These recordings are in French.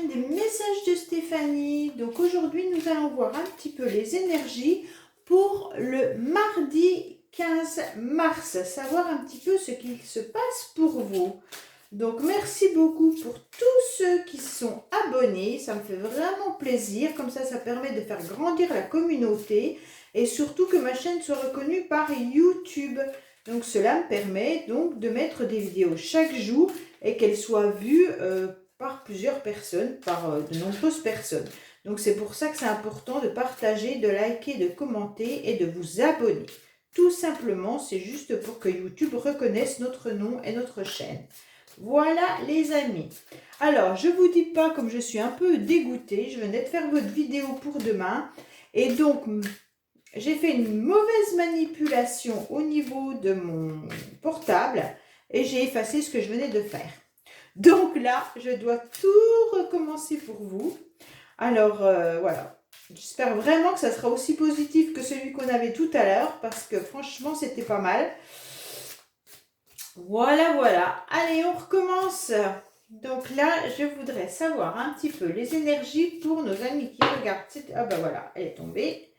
chaîne des messages de Stéphanie. Donc aujourd'hui, nous allons voir un petit peu les énergies pour le mardi 15 mars, savoir un petit peu ce qu'il se passe pour vous. Donc merci beaucoup pour tous ceux qui sont abonnés, ça me fait vraiment plaisir, comme ça permet de faire grandir la communauté et surtout que ma chaîne soit reconnue par YouTube. Donc cela me permet donc de mettre des vidéos chaque jour et qu'elles soient vues par plusieurs personnes, par de nombreuses personnes. Donc c'est pour ça que c'est important de partager, de liker, de commenter et de vous abonner. Tout simplement, c'est juste pour que YouTube reconnaisse notre nom et notre chaîne. Voilà les amis. Alors, je vous dis pas, comme je suis un peu dégoûtée, je venais de faire votre vidéo pour demain. Et donc, j'ai fait une mauvaise manipulation au niveau de mon portable. Et j'ai effacé ce que je venais de faire. Donc là, je dois tout recommencer pour vous. Alors, voilà. J'espère vraiment que ça sera aussi positif que celui qu'on avait tout à l'heure. Parce que franchement, c'était pas mal. Voilà, voilà. Allez, on recommence. Donc là, je voudrais savoir un petit peu les énergies pour nos amis qui regardent. Ah ben voilà, elle est tombée.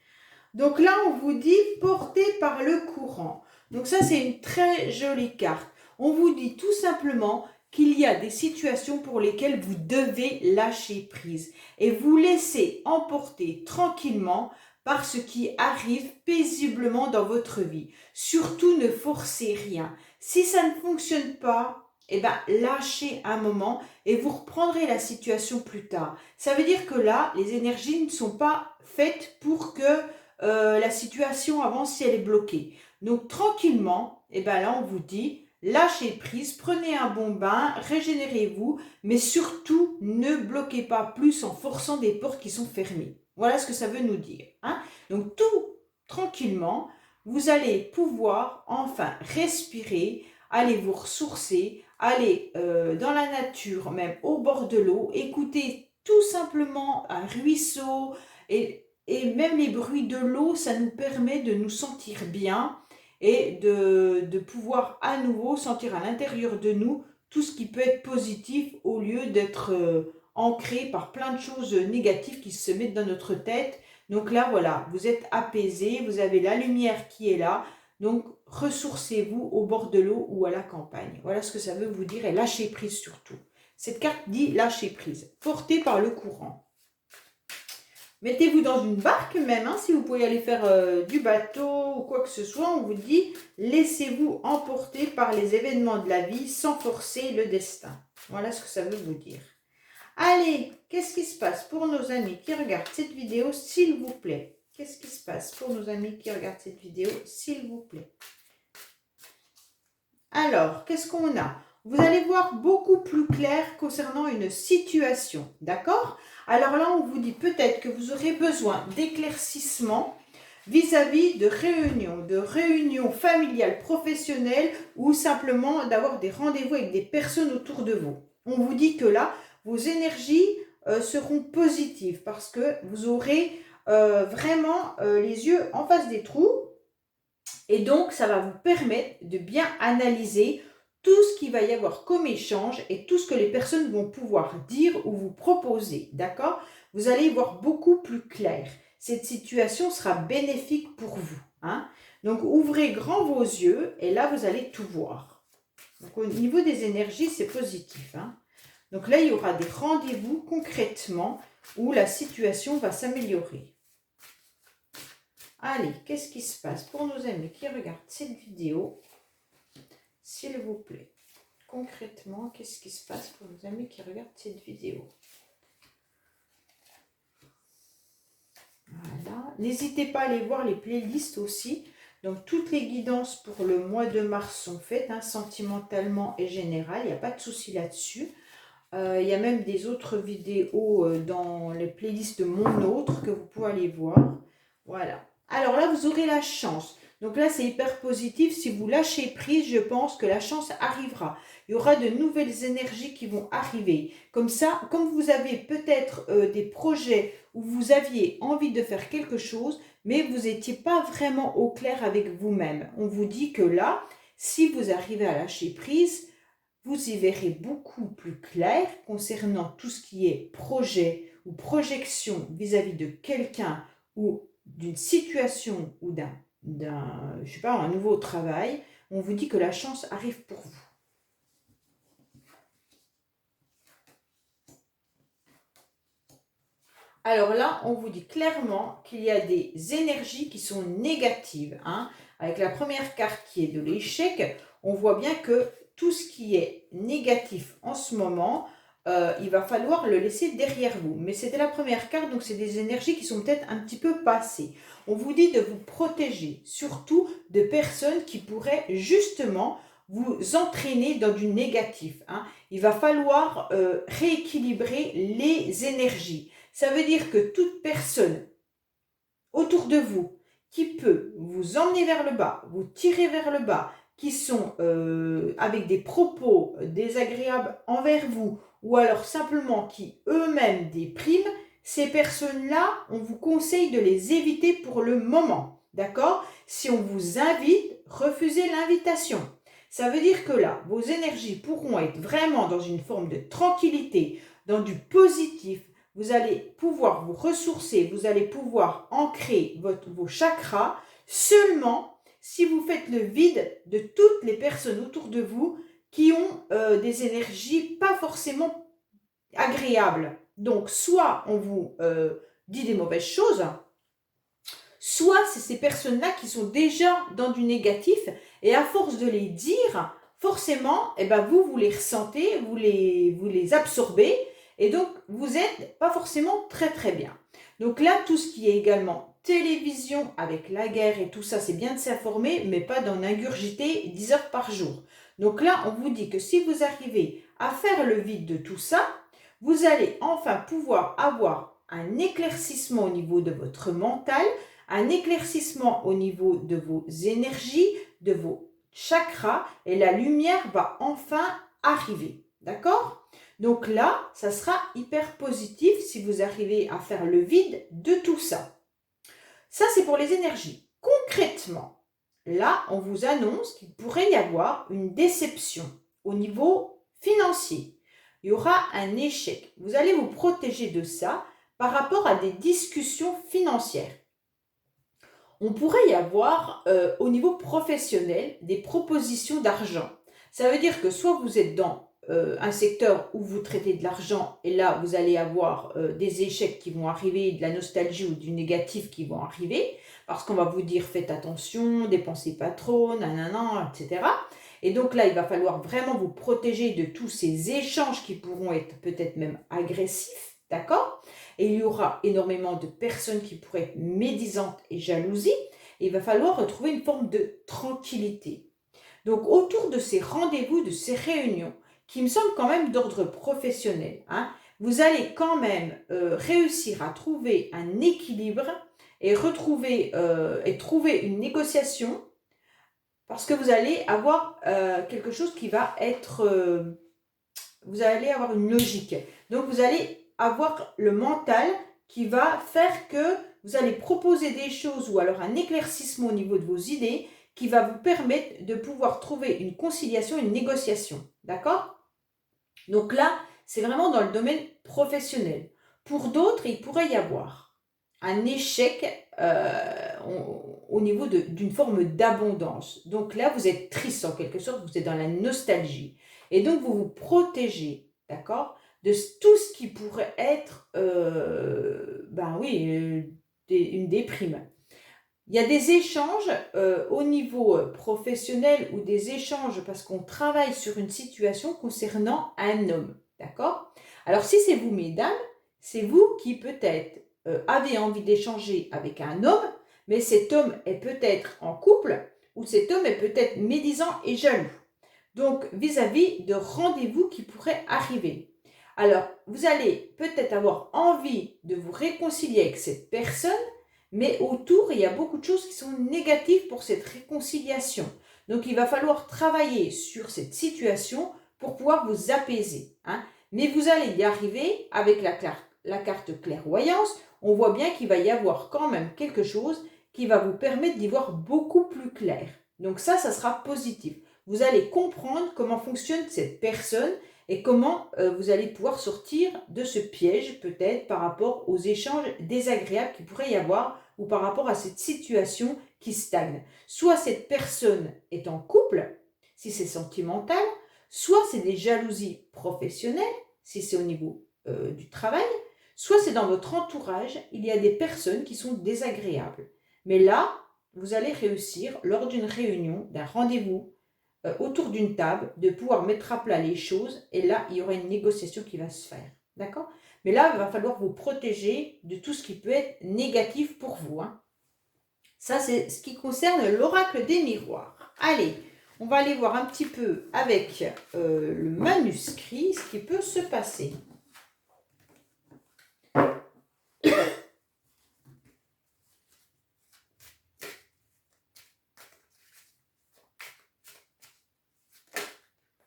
Donc là, on vous dit porté par le courant. Donc ça, c'est une très jolie carte. On vous dit tout simplement qu'il y a des situations pour lesquelles vous devez lâcher prise et vous laisser emporter tranquillement par ce qui arrive paisiblement dans votre vie. Surtout, ne forcez rien. Si ça ne fonctionne pas, eh ben, lâchez un moment et vous reprendrez la situation plus tard. Ça veut dire que là, les énergies ne sont pas faites pour que la situation avance si elle est bloquée. Donc, tranquillement, eh ben là, on vous dit, lâchez prise, prenez un bon bain, régénérez-vous, mais surtout, ne bloquez pas plus en forçant des portes qui sont fermées. Voilà ce que ça veut nous dire. Hein. Donc, tout tranquillement, vous allez pouvoir enfin respirer, aller vous ressourcer, aller dans la nature, même au bord de l'eau, écouter tout simplement un ruisseau et même les bruits de l'eau, ça nous permet de nous sentir bien et de pouvoir à nouveau sentir à l'intérieur de nous tout ce qui peut être positif au lieu d'être ancré par plein de choses négatives qui se mettent dans notre tête. Donc là, voilà, vous êtes apaisé, vous avez la lumière qui est là. Donc, ressourcez-vous au bord de l'eau ou à la campagne. Voilà ce que ça veut vous dire et lâchez prise surtout. Cette carte dit lâcher prise, portée par le courant. Mettez-vous dans une barque même, hein, si vous pouvez aller faire du bateau ou quoi que ce soit. On vous dit, laissez-vous emporter par les événements de la vie sans forcer le destin. Voilà ce que ça veut vous dire. Allez, qu'est-ce qui se passe pour nos amis qui regardent cette vidéo, s'il vous plaît? Qu'est-ce qui se passe pour nos amis qui regardent cette vidéo, s'il vous plaît? Alors, qu'est-ce qu'on a? Vous allez voir beaucoup plus clair concernant une situation, d'accord? Alors là, on vous dit peut-être que vous aurez besoin d'éclaircissement vis-à-vis de réunions familiales, professionnelles ou simplement d'avoir des rendez-vous avec des personnes autour de vous. On vous dit que là, vos énergies seront positives parce que vous aurez vraiment les yeux en face des trous et donc ça va vous permettre de bien analyser tout ce qu'il va y avoir comme échange et tout ce que les personnes vont pouvoir dire ou vous proposer, d'accord? Vous allez y voir beaucoup plus clair. Cette situation sera bénéfique pour vous. Hein? Donc, ouvrez grand vos yeux et là, vous allez tout voir. Donc, au niveau des énergies, c'est positif. Hein? Donc là, il y aura des rendez-vous concrètement où la situation va s'améliorer. Allez, qu'est-ce qui se passe pour nos amis qui regardent cette vidéo? S'il vous plaît, concrètement, qu'est-ce qui se passe pour nos amis qui regardent cette vidéo? Voilà. N'hésitez pas à aller voir les playlists aussi. Donc, toutes les guidances pour le mois de mars sont faites, hein, sentimentalement et général. Il n'y a pas de souci là-dessus. Il y a même des autres vidéos dans les playlists de Mon Autre que vous pouvez aller voir. Voilà. Alors là, vous aurez la chance. Donc là, c'est hyper positif. Si vous lâchez prise, je pense que la chance arrivera. Il y aura de nouvelles énergies qui vont arriver. Comme ça, comme vous avez peut-être des projets où vous aviez envie de faire quelque chose, mais vous n'étiez pas vraiment au clair avec vous-même. On vous dit que là, si vous arrivez à lâcher prise, vous y verrez beaucoup plus clair concernant tout ce qui est projet ou projection vis-à-vis de quelqu'un ou d'une situation ou je sais pas, un nouveau travail. On vous dit que la chance arrive pour vous. Alors là, on vous dit clairement qu'il y a des énergies qui sont négatives, hein. Avec la première carte qui est de l'échec, on voit bien que tout ce qui est négatif en ce moment, il va falloir le laisser derrière vous. Mais c'était la première carte, donc c'est des énergies qui sont peut-être un petit peu passées. On vous dit de vous protéger, surtout de personnes qui pourraient justement vous entraîner dans du négatif, hein. Il va falloir rééquilibrer les énergies. Ça veut dire que toute personne autour de vous qui peut vous emmener vers le bas, vous tirer vers le bas, qui sont avec des propos désagréables envers vous, ou alors simplement qui eux-mêmes dépriment, ces personnes-là, on vous conseille de les éviter pour le moment. D'accord? Si on vous invite, refusez l'invitation. Ça veut dire que là, vos énergies pourront être vraiment dans une forme de tranquillité, dans du positif. Vous allez pouvoir vous ressourcer, vous allez pouvoir ancrer vos chakras seulement si vous faites le vide de toutes les personnes autour de vous qui ont des énergies pas forcément agréables. Donc, soit on vous dit des mauvaises choses, soit c'est ces personnes-là qui sont déjà dans du négatif et à force de les dire, forcément, eh ben vous les ressentez, vous les absorbez. Et donc, vous n'êtes pas forcément très très bien. Donc là, tout ce qui est également télévision avec la guerre et tout ça, c'est bien de s'informer, mais pas d'en ingurgiter 10 heures par jour. Donc là, on vous dit que si vous arrivez à faire le vide de tout ça, vous allez enfin pouvoir avoir un éclaircissement au niveau de votre mental, un éclaircissement au niveau de vos énergies, de vos chakras, et la lumière va enfin arriver. D'accord ? Donc là, ça sera hyper positif si vous arrivez à faire le vide de tout ça. Ça, c'est pour les énergies. Concrètement, là, on vous annonce qu'il pourrait y avoir une déception au niveau financier. Il y aura un échec. Vous allez vous protéger de ça par rapport à des discussions financières. On pourrait y avoir au niveau professionnel des propositions d'argent. Ça veut dire que soit vous êtes dans un secteur où vous traitez de l'argent et là vous allez avoir des échecs qui vont arriver, de la nostalgie ou du négatif qui vont arriver parce qu'on va vous dire faites attention, dépensez pas trop, nanana, etc. Et donc là il va falloir vraiment vous protéger de tous ces échanges qui pourront être peut-être même agressifs, d'accord? Et il y aura énormément de personnes qui pourraient être médisantes et jalousies et il va falloir retrouver une forme de tranquillité. Donc autour de ces rendez-vous, de ces réunions, qui me semble quand même d'ordre professionnel, hein, vous allez quand même réussir à trouver un équilibre et trouver une négociation parce que vous allez avoir quelque chose qui va être... vous allez avoir une logique. Donc vous allez avoir le mental qui va faire que vous allez proposer des choses ou alors un éclaircissement au niveau de vos idées qui va vous permettre de pouvoir trouver une conciliation, une négociation. D'accord ? Donc là, c'est vraiment dans le domaine professionnel. Pour d'autres, il pourrait y avoir un échec au niveau d'une forme d'abondance. Donc là, vous êtes triste en quelque sorte, vous êtes dans la nostalgie. Et donc, vous vous protégez, d'accord, de tout ce qui pourrait être, une déprime. Il y a des échanges au niveau professionnel ou des échanges parce qu'on travaille sur une situation concernant un homme, d'accord? Alors si c'est vous, mesdames, c'est vous qui peut-être avez envie d'échanger avec un homme, mais cet homme est peut-être en couple ou cet homme est peut-être médisant et jaloux. Donc vis-à-vis de rendez-vous qui pourraient arriver. Alors vous allez peut-être avoir envie de vous réconcilier avec cette personne, mais autour, il y a beaucoup de choses qui sont négatives pour cette réconciliation. Donc, il va falloir travailler sur cette situation pour pouvoir vous apaiser, hein. Mais vous allez y arriver avec la carte clairvoyance. On voit bien qu'il va y avoir quand même quelque chose qui va vous permettre d'y voir beaucoup plus clair. Donc ça sera positif. vous allez comprendre comment fonctionne cette personne et comment vous allez pouvoir sortir de ce piège peut-être par rapport aux échanges désagréables qu'il pourrait y avoir ou par rapport à cette situation qui stagne. Soit cette personne est en couple, si c'est sentimental, soit c'est des jalousies professionnelles, si c'est au niveau du travail, soit c'est dans votre entourage, il y a des personnes qui sont désagréables. Mais là, vous allez réussir lors d'une réunion, d'un rendez-vous, autour d'une table, de pouvoir mettre à plat les choses et là, il y aura une négociation qui va se faire. D'accord? Mais là, il va falloir vous protéger de tout ce qui peut être négatif pour vous. Hein. Ça, c'est ce qui concerne l'oracle des miroirs. Allez, on va aller voir un petit peu avec le manuscrit ce qui peut se passer.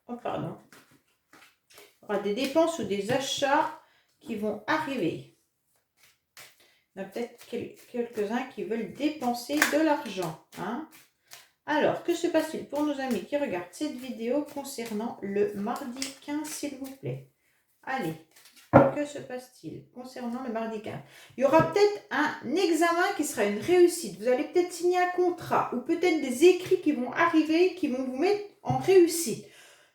Oh, pardon. Il y aura des dépenses ou des achats qui vont arriver. Il y en a peut-être quelques-uns qui veulent dépenser de l'argent. Hein. Alors, que se passe-t-il pour nos amis qui regardent cette vidéo concernant le mardi 15, s'il vous plaît? Allez, que se passe-t-il concernant le mardi 15? Il y aura peut-être un examen qui sera une réussite. Vous allez peut-être signer un contrat ou peut-être des écrits qui vont arriver, qui vont vous mettre en réussite.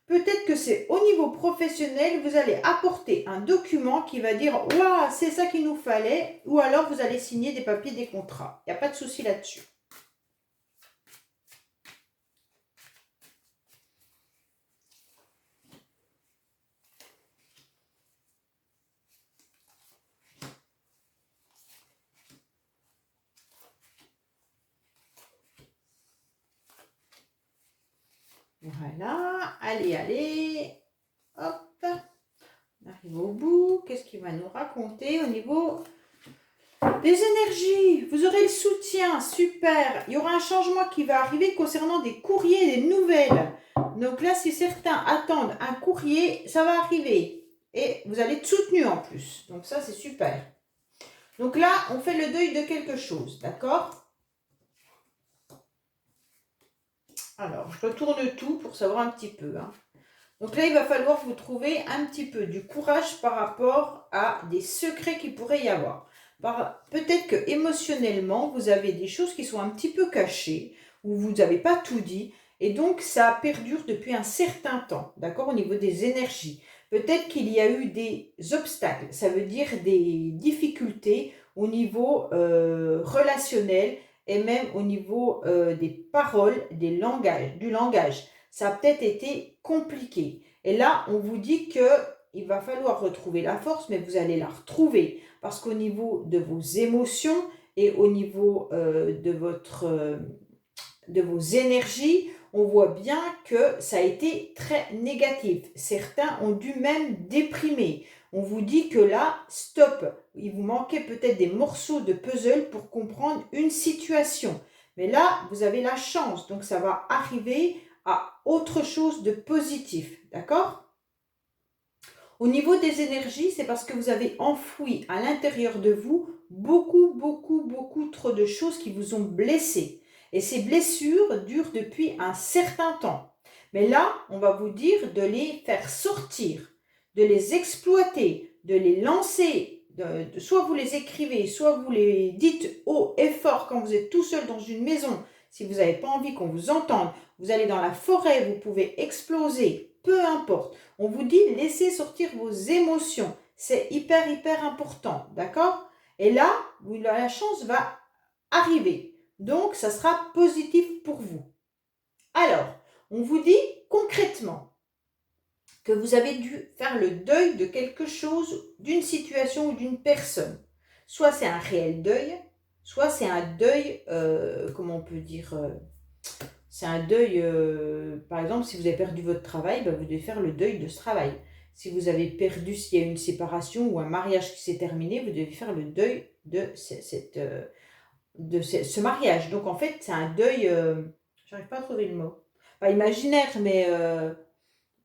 Peut-être que c'est au niveau professionnel, vous allez apporter un document qui va dire « Waouh, c'est ça qu'il nous fallait » ou alors vous allez signer des papiers, des contrats. Il n'y a pas de souci là-dessus. Voilà, allez, allez, hop, on arrive au bout. Qu'est-ce qu'il va nous raconter au niveau des énergies? Vous aurez le soutien, super. Il y aura un changement qui va arriver concernant des courriers, des nouvelles. Donc là, si certains attendent un courrier, ça va arriver. Et vous allez être soutenu en plus. Donc ça, c'est super. Donc là, on fait le deuil de quelque chose, d'accord? Alors, je retourne tout pour savoir un petit peu. Hein. Donc là, il va falloir vous trouver un petit peu du courage par rapport à des secrets qu'il pourrait y avoir. Peut-être que émotionnellement, vous avez des choses qui sont un petit peu cachées, ou vous n'avez pas tout dit, et donc ça perdure depuis un certain temps, d'accord, au niveau des énergies. Peut-être qu'il y a eu des obstacles, ça veut dire des difficultés au niveau relationnel, et même au niveau des paroles, du langage. Ça a peut-être été compliqué. Et là, on vous dit qu'il va falloir retrouver la force, mais vous allez la retrouver. Parce qu'au niveau de vos émotions et au niveau de vos énergies, on voit bien que ça a été très négatif. Certains ont dû même déprimer. On vous dit que là, stop, il vous manquait peut-être des morceaux de puzzle pour comprendre une situation. Mais là, vous avez la chance, donc ça va arriver à autre chose de positif, d'accord? Au niveau des énergies, c'est parce que vous avez enfoui à l'intérieur de vous beaucoup trop de choses qui vous ont blessé. Et ces blessures durent depuis un certain temps. Mais là, on va vous dire de les faire sortir, de les exploiter, de les lancer. Soit vous les écrivez, soit vous les dites haut et fort quand vous êtes tout seul dans une maison. Si vous n'avez pas envie qu'on vous entende, vous allez dans la forêt, vous pouvez exploser, peu importe. On vous dit laissez sortir vos émotions. C'est hyper important, d'accord? Et là, la chance va arriver. Donc, ça sera positif pour vous. Alors, on vous dit concrètement que vous avez dû faire le deuil de quelque chose, d'une situation ou d'une personne. Soit c'est un réel deuil, soit c'est un deuil, comment on peut dire, c'est un deuil, par exemple, si vous avez perdu votre travail, vous devez faire le deuil de ce travail. Si vous avez perdu, s'il y a une séparation ou un mariage qui s'est terminé, vous devez faire le deuil de ce mariage. Donc en fait, c'est un deuil, j'arrive pas à trouver le mot, pas imaginaire, mais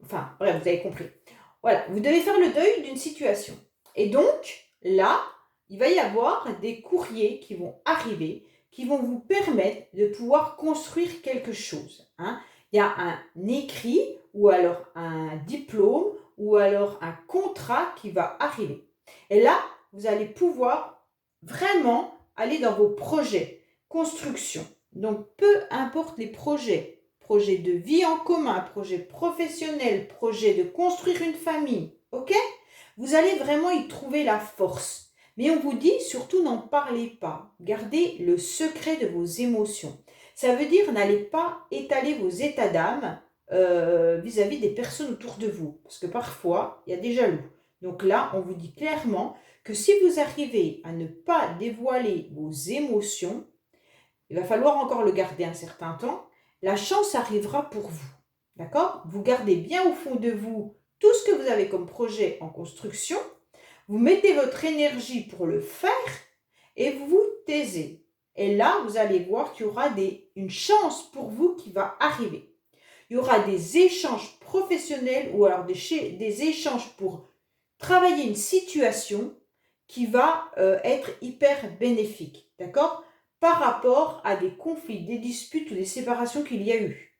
enfin, bref, vous avez compris. Voilà, vous devez faire le deuil d'une situation. Et donc, là, il va y avoir des courriers qui vont arriver, qui vont vous permettre de pouvoir construire quelque chose. Hein. Il y a un écrit ou alors un diplôme ou alors un contrat qui va arriver. Et là, vous allez pouvoir vraiment aller dans vos projets, construction. Donc, peu importe les projets, projet de vie en commun, projet professionnel, projet de construire une famille, ok? Vous allez vraiment y trouver la force. Mais on vous dit, surtout n'en parlez pas. Gardez le secret de vos émotions. Ça veut dire, n'allez pas étaler vos états d'âme vis-à-vis des personnes autour de vous. Parce que parfois, il y a des jaloux. Donc là, on vous dit clairement que si vous arrivez à ne pas dévoiler vos émotions, il va falloir encore le garder un certain temps, la chance arrivera pour vous. D'accord? Vous gardez bien au fond de vous tout ce que vous avez comme projet en construction, vous mettez votre énergie pour le faire et vous vous taisez. Et là, vous allez voir qu'il y aura une chance pour vous qui va arriver. Il y aura des échanges professionnels ou alors des échanges pour travailler une situation qui va être hyper bénéfique. D'accord? Par rapport à des conflits, des disputes ou des séparations qu'il y a eu.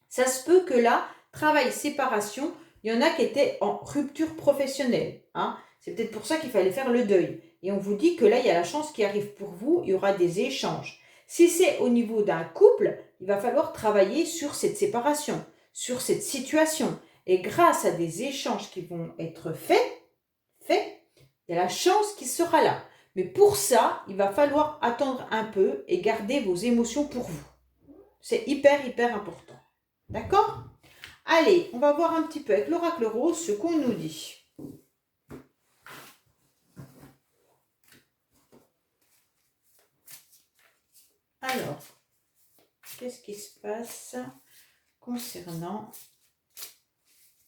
Ça se peut que là, travail, séparation, il y en a qui étaient en rupture professionnelle. Hein. C'est peut-être pour ça qu'il fallait faire le deuil. Et on vous dit que là, il y a la chance qui arrive pour vous, il y aura des échanges. Si c'est au niveau d'un couple, il va falloir travailler sur cette séparation, sur cette situation. Et grâce à des échanges qui vont être faits, il y a la chance qui sera là. Mais pour ça, il va falloir attendre un peu et garder vos émotions pour vous. C'est hyper, hyper important. D'accord? Allez, on va voir un petit peu avec l'oracle rose ce qu'on nous dit. Alors, qu'est-ce qui se passe concernant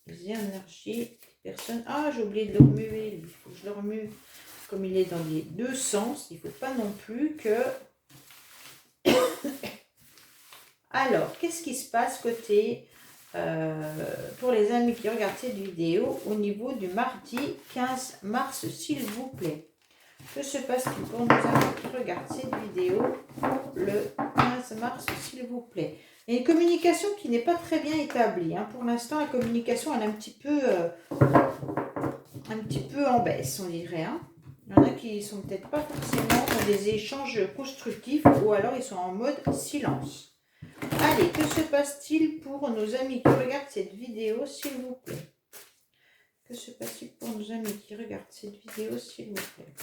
les énergies des personnes? Ah, j'ai oublié de le remuer. Il faut que je le remue comme il est dans les deux sens. Il ne faut pas non plus que... Alors, qu'est-ce qui se passe côté... pour les amis qui regardent cette vidéo, au niveau du mardi 15 mars, s'il vous plaît. Que se passe-t-il pour nos amis qui regardent cette vidéo le 15 mars, s'il vous plaît? Il y a une communication qui n'est pas très bien établie. Hein. Pour l'instant, la communication, elle est un petit peu en baisse, on dirait. Hein. Il y en a qui ne sont peut-être pas forcément dans des échanges constructifs ou alors ils sont en mode silence. Allez, que se passe-t-il pour nos amis qui regardent cette vidéo, s'il vous plaît? Que se passe-t-il pour nos amis qui regardent cette vidéo, s'il vous plaît?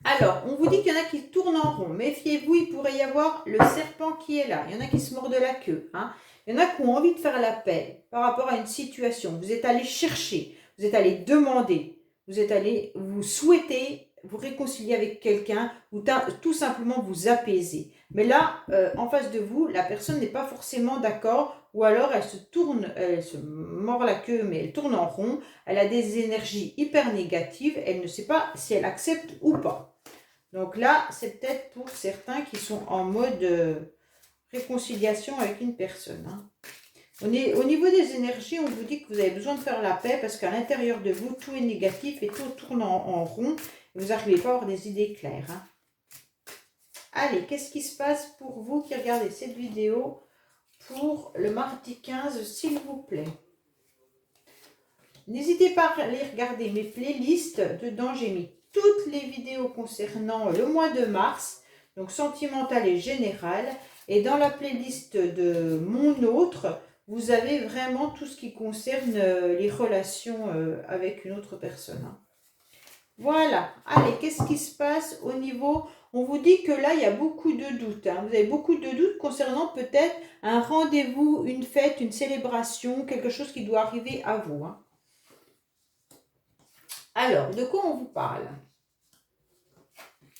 Alors, on vous dit qu'il y en a qui tournent en rond. Méfiez-vous, il pourrait y avoir le serpent qui est là. Il y en a qui se mordent la queue. Hein. Il y en a qui ont envie de faire la paix par rapport à une situation. Vous êtes allé chercher, vous êtes allé demander, vous souhaitez vous réconcilier avec quelqu'un ou tout simplement vous apaiser. Mais là, en face de vous, la personne n'est pas forcément d'accord ou alors elle se mord la queue mais elle tourne en rond. Elle a des énergies hyper négatives. Elle ne sait pas si elle accepte ou pas. Donc là, c'est peut-être pour certains qui sont en mode réconciliation avec une personne. Hein. Au niveau des énergies, on vous dit que vous avez besoin de faire la paix parce qu'à l'intérieur de vous, tout est négatif et tout tourne en rond. Et vous n'arrivez pas à avoir des idées claires. Hein. Allez, qu'est-ce qui se passe pour vous qui regardez cette vidéo pour le mardi 15, s'il vous plaît? N'hésitez pas à aller regarder mes playlists. Dedans, j'ai mis toutes les vidéos concernant le mois de mars, donc sentimental et général. Et dans la playlist de mon autre, vous avez vraiment tout ce qui concerne les relations avec une autre personne. Hein. Voilà. Allez, qu'est-ce qui se passe au niveau... On vous dit que là, il y a beaucoup de doutes. Hein. Vous avez beaucoup de doutes concernant peut-être un rendez-vous, une fête, une célébration, quelque chose qui doit arriver à vous. Hein. Alors, de quoi on vous parle?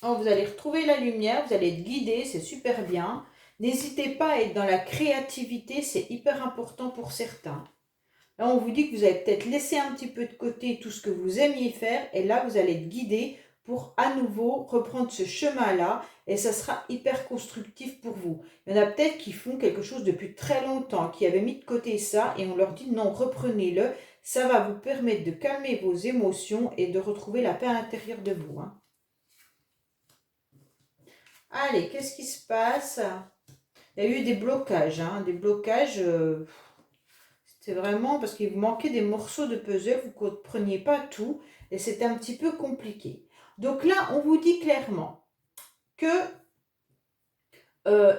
Oh, vous allez retrouver la lumière, vous allez être guidé, c'est super bien. N'hésitez pas à être dans la créativité, c'est hyper important pour certains. Là, on vous dit que vous avez peut-être laissé un petit peu de côté tout ce que vous aimiez faire. Et là, vous allez être guidé pour à nouveau reprendre ce chemin-là. Et ça sera hyper constructif pour vous. Il y en a peut-être qui font quelque chose depuis très longtemps, qui avaient mis de côté ça. Et on leur dit non, reprenez-le. Ça va vous permettre de calmer vos émotions et de retrouver la paix à l'intérieur de vous. Hein. Allez, qu'est-ce qui se passe? il y a eu des blocages, hein, des blocages, c'était vraiment parce qu'il vous manquait des morceaux de puzzle, vous ne compreniez pas tout, et c'était un petit peu compliqué. Donc là, on vous dit clairement que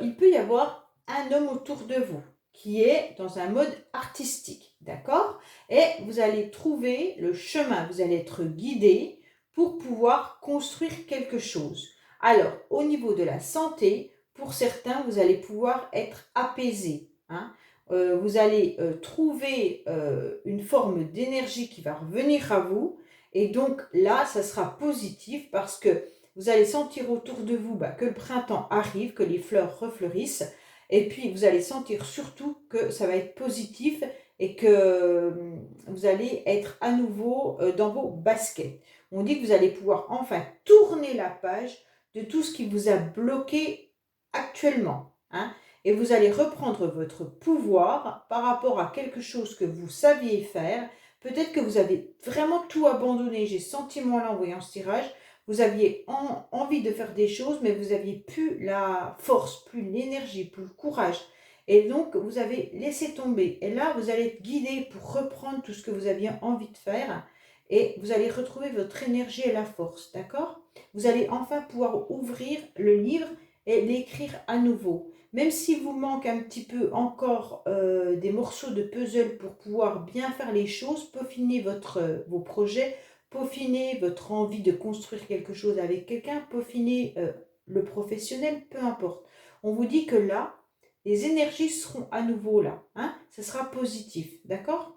il peut y avoir un homme autour de vous qui est dans un mode artistique, d'accord? Et vous allez trouver le chemin, vous allez être guidé pour pouvoir construire quelque chose. Alors, au niveau de la santé, pour certains, vous allez pouvoir être apaisé, hein. Vous allez trouver une forme d'énergie qui va revenir à vous. Et donc là, ça sera positif parce que vous allez sentir autour de vous que le printemps arrive, que les fleurs refleurissent. Et puis, vous allez sentir surtout que ça va être positif et que vous allez être à nouveau dans vos baskets. On dit que vous allez pouvoir enfin tourner la page de tout ce qui vous a bloqué actuellement, hein, et vous allez reprendre votre pouvoir par rapport à quelque chose que vous saviez faire. Peut-être que vous avez vraiment tout abandonné. J'ai ce sentiment-là en voyant ce tirage. Vous aviez envie de faire des choses, mais vous n'aviez plus la force, plus l'énergie, plus le courage. Et donc, vous avez laissé tomber. Et là, vous allez être guidé pour reprendre tout ce que vous aviez envie de faire. Et vous allez retrouver votre énergie et la force, d'accord? Vous allez enfin pouvoir ouvrir le livre et l'écrire à nouveau. Même s'il vous manque un petit peu encore des morceaux de puzzle pour pouvoir bien faire les choses, peaufiner vos projets, peaufiner votre envie de construire quelque chose avec quelqu'un, peaufiner le professionnel, peu importe. On vous dit que là, les énergies seront à nouveau là, hein, ça sera positif, d'accord?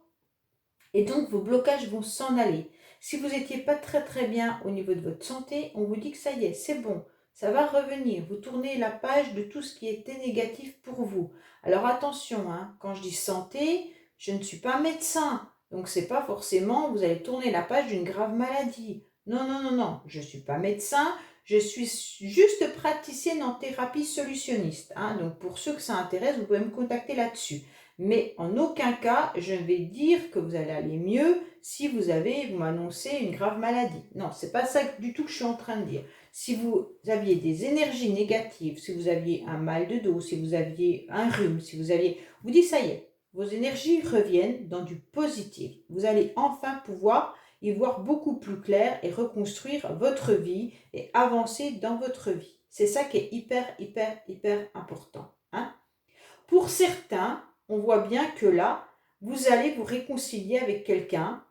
Et donc vos blocages vont s'en aller. Si vous n'étiez pas très bien au niveau de votre santé, on vous dit que ça y est, c'est bon, ça va revenir. Vous tournez la page de tout ce qui était négatif pour vous. Alors attention, hein, quand je dis santé, je ne suis pas médecin. Donc c'est pas forcément, vous allez tourner la page d'une grave maladie. Non, non, non, non, je ne suis pas médecin, je suis juste praticienne en thérapie solutionniste, hein. Donc pour ceux que ça intéresse, vous pouvez me contacter là-dessus. Mais en aucun cas, je vais dire que vous allez aller mieux si vous m'annoncez une grave maladie. Non, c'est pas ça du tout que je suis en train de dire. Si vous aviez des énergies négatives, si vous aviez un mal de dos, si vous aviez un rhume, si vous aviez... Vous dites, ça y est, vos énergies reviennent dans du positif. Vous allez enfin pouvoir y voir beaucoup plus clair et reconstruire votre vie et avancer dans votre vie. C'est ça qui est hyper important, hein. Pour certains, on voit bien que là, vous allez vous réconcilier avec quelqu'un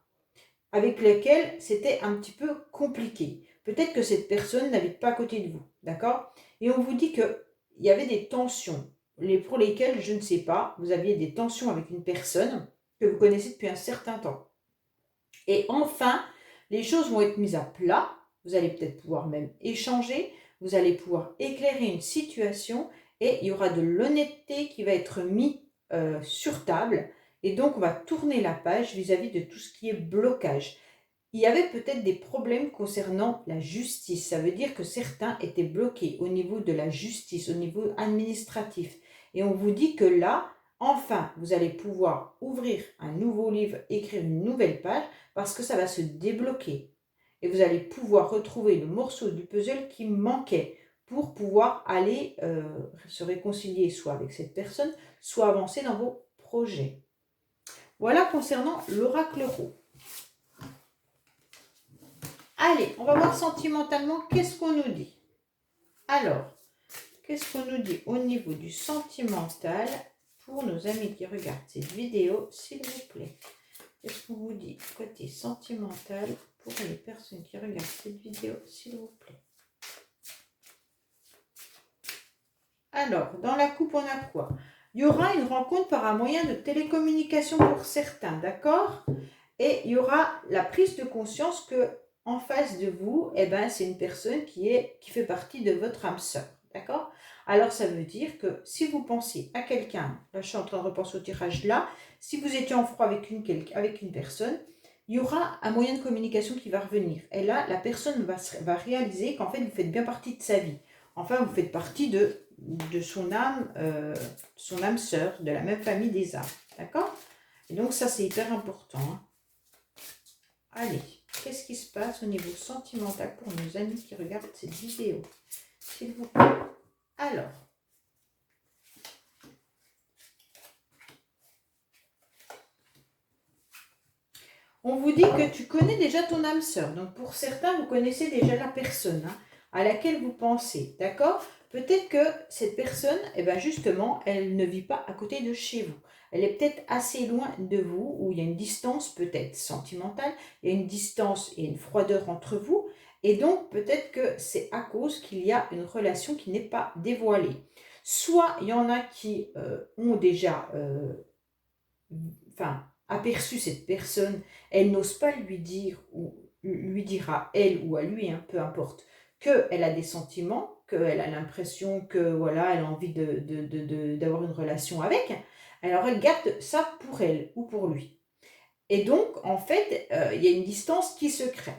avec lequel c'était un petit peu compliqué. Peut-être que cette personne n'habite pas à côté de vous, d'accord? Et on vous dit qu'il y avait des tensions, pour lesquelles, je ne sais pas, vous aviez des tensions avec une personne que vous connaissez depuis un certain temps. Et enfin, les choses vont être mises à plat, vous allez peut-être pouvoir même échanger, vous allez pouvoir éclairer une situation et il y aura de l'honnêteté qui va être mise sur table. Et donc, on va tourner la page vis-à-vis de tout ce qui est blocage. Il y avait peut-être des problèmes concernant la justice. Ça veut dire que certains étaient bloqués au niveau de la justice, au niveau administratif. Et on vous dit que là, enfin, vous allez pouvoir ouvrir un nouveau livre, écrire une nouvelle page, parce que ça va se débloquer. Et vous allez pouvoir retrouver le morceau du puzzle qui manquait pour pouvoir aller se réconcilier soit avec cette personne, soit avancer dans vos projets. Voilà concernant l'oracle rose. Allez, on va voir sentimentalement qu'est-ce qu'on nous dit. Alors, qu'est-ce qu'on nous dit au niveau du sentimental pour nos amis qui regardent cette vidéo, s'il vous plaît? Qu'est-ce qu'on vous dit côté sentimental pour les personnes qui regardent cette vidéo, s'il vous plaît? Alors, dans la coupe, on a quoi? Il y aura une rencontre par un moyen de télécommunication pour certains, d'accord? Et il y aura la prise de conscience que en face de vous, c'est une personne qui fait partie de votre âme sœur, d'accord? Alors, ça veut dire que si vous pensez à quelqu'un, là, je suis en train de repenser au tirage là, si vous étiez en froid avec une personne, il y aura un moyen de communication qui va revenir. Et là, la personne va réaliser qu'en fait, vous faites bien partie de sa vie. Enfin, vous faites partie de son âme sœur, de la même famille des âmes, d'accord? Et donc, ça, c'est hyper important, hein. Allez, qu'est-ce qui se passe au niveau sentimental pour nos amis qui regardent cette vidéo, s'il vous plaît? Alors, On vous dit que tu connais déjà ton âme sœur. Donc pour certains, vous connaissez déjà la personne à laquelle vous pensez. D'accord? Peut-être que cette personne, eh ben justement, elle ne vit pas à côté de chez vous. Elle est peut-être assez loin de vous, où il y a une distance peut-être sentimentale, il y a une distance et une froideur entre vous. Et donc peut-être que c'est à cause qu'il y a une relation qui n'est pas dévoilée. Soit il y en a qui ont déjà aperçu cette personne, elle n'ose pas lui dire ou lui dire à elle ou à lui, peu importe, qu'elle a des sentiments, qu'elle a l'impression que voilà, elle a envie d'avoir une relation avec. Alors elle garde ça pour elle ou pour lui. Et donc, en fait, il y a une distance qui se crée.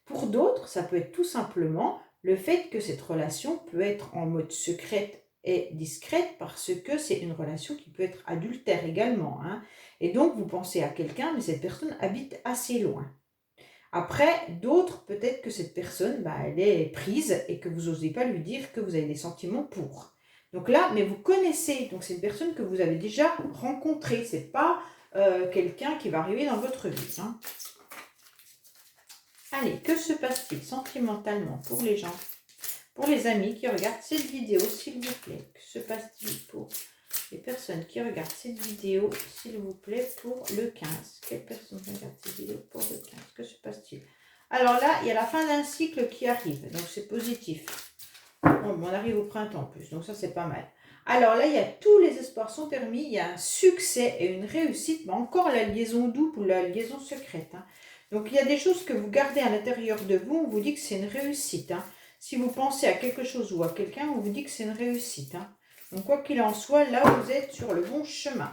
Pour d'autres, ça peut être tout simplement le fait que cette relation peut être en mode secrète et discrète parce que c'est une relation qui peut être adultère également. Et donc, vous pensez à quelqu'un, mais cette personne habite assez loin. Après, d'autres, peut-être que cette personne, elle est prise et que vous n'osez pas lui dire que vous avez des sentiments pour. Donc là, mais vous connaissez, donc c'est une personne que vous avez déjà rencontrée. C'est pas quelqu'un qui va arriver dans votre vie. Allez, que se passe-t-il sentimentalement pour les gens, pour les amis qui regardent cette vidéo, s'il vous plaît? Que se passe-t-il pour les personnes qui regardent cette vidéo, s'il vous plaît, pour le 15? Quelles personnes regardent cette vidéo pour le 15? Que se passe-t-il? Alors là, il y a la fin d'un cycle qui arrive, donc c'est positif. Bon, on arrive au printemps en plus, donc ça c'est pas mal. Alors là, il y a tous les espoirs sont permis, il y a un succès et une réussite, mais encore la liaison double ou la liaison secrète. Donc il y a des choses que vous gardez à l'intérieur de vous, on vous dit que c'est une réussite. Si vous pensez à quelque chose ou à quelqu'un, on vous dit que c'est une réussite. Donc quoi qu'il en soit, là vous êtes sur le bon chemin.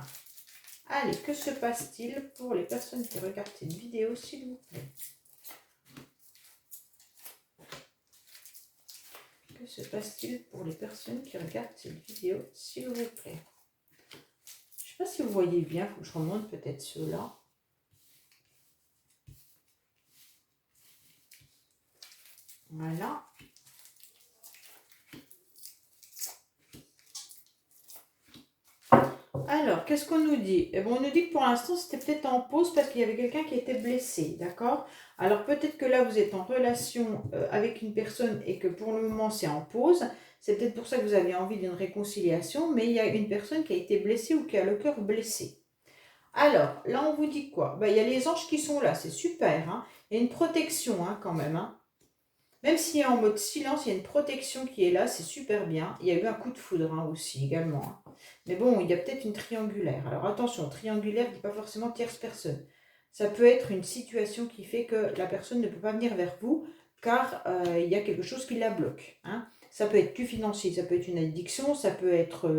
Allez, que se passe-t-il pour les personnes qui regardent cette vidéo, s'il vous plaît? Que se passe-t-il pour les personnes qui regardent cette vidéo, s'il vous plaît? Je ne sais pas si vous voyez bien, il faut que je remonte peut-être ceux-là. Voilà. Alors, qu'est-ce qu'on nous dit? On nous dit que pour l'instant, c'était peut-être en pause parce qu'il y avait quelqu'un qui était blessé, d'accord? Alors, peut-être que là, vous êtes en relation avec une personne et que pour le moment, c'est en pause. C'est peut-être pour ça que vous avez envie d'une réconciliation, mais il y a une personne qui a été blessée ou qui a le cœur blessé. Alors, là, on vous dit quoi? Il y a les anges qui sont là, c'est super. Il y a une protection quand même. Même s'il est en mode silence, il y a une protection qui est là, c'est super bien. Il y a eu un coup de foudre aussi également. Mais bon, il y a peut-être une triangulaire. Alors attention, triangulaire ne dit pas forcément tierce personne. Ça peut être une situation qui fait que la personne ne peut pas venir vers vous car il y a quelque chose qui la bloque. Ça peut être du financier, ça peut être une addiction, ça peut être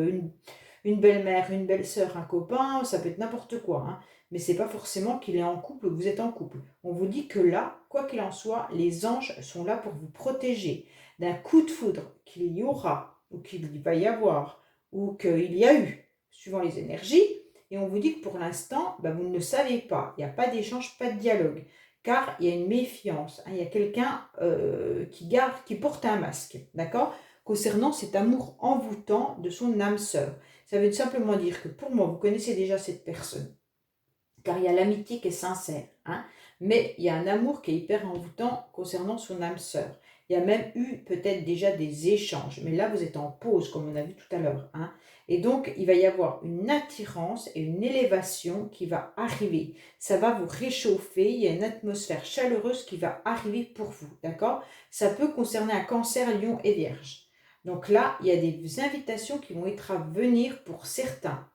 une belle-mère, une belle-sœur, un copain, ça peut être n'importe quoi. Mais ce n'est pas forcément qu'il est en couple ou que vous êtes en couple. On vous dit que là, quoi qu'il en soit, les anges sont là pour vous protéger d'un coup de foudre qu'il y aura ou qu'il va y avoir ou qu'il y a eu, suivant les énergies. Et on vous dit que pour l'instant, vous ne le savez pas. Il n'y a pas d'échange, pas de dialogue. Car il y a une méfiance. Il y a quelqu'un qui porte un masque. D'accord? Concernant cet amour envoûtant de son âme sœur. Ça veut simplement dire que pour moi, vous connaissez déjà cette personne. Car il y a l'amitié qui est sincère. Mais il y a un amour qui est hyper envoûtant concernant son âme sœur. Il y a même eu peut-être déjà des échanges. Mais là, vous êtes en pause, comme on a vu tout à l'heure. Et donc, il va y avoir une attirance et une élévation qui va arriver. Ça va vous réchauffer. Il y a une atmosphère chaleureuse qui va arriver pour vous. D'accord? Ça peut concerner un cancer, lion et vierge. Donc là, il y a des invitations qui vont être à venir pour certains.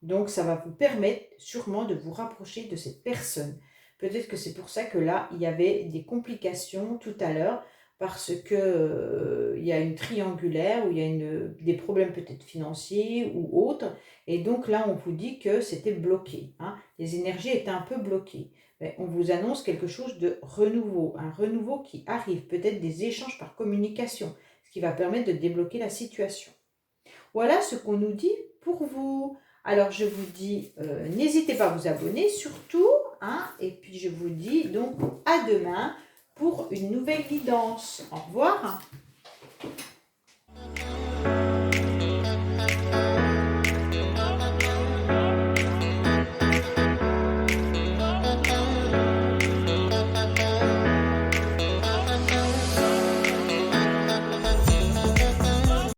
Donc, ça va vous permettre sûrement de vous rapprocher de cette personne. Peut-être que c'est pour ça que là, il y avait des complications tout à l'heure, parce que il y a une triangulaire, ou il y a des problèmes peut-être financiers ou autres. Et donc là, on vous dit que c'était bloqué. Les énergies étaient un peu bloquées. Mais on vous annonce quelque chose de renouveau, un renouveau qui arrive, peut-être des échanges par communication, ce qui va permettre de débloquer la situation. Voilà ce qu'on nous dit pour vous. Alors, je vous dis, n'hésitez pas à vous abonner, surtout. Et puis, je vous dis donc à demain pour une nouvelle guidance. Au revoir.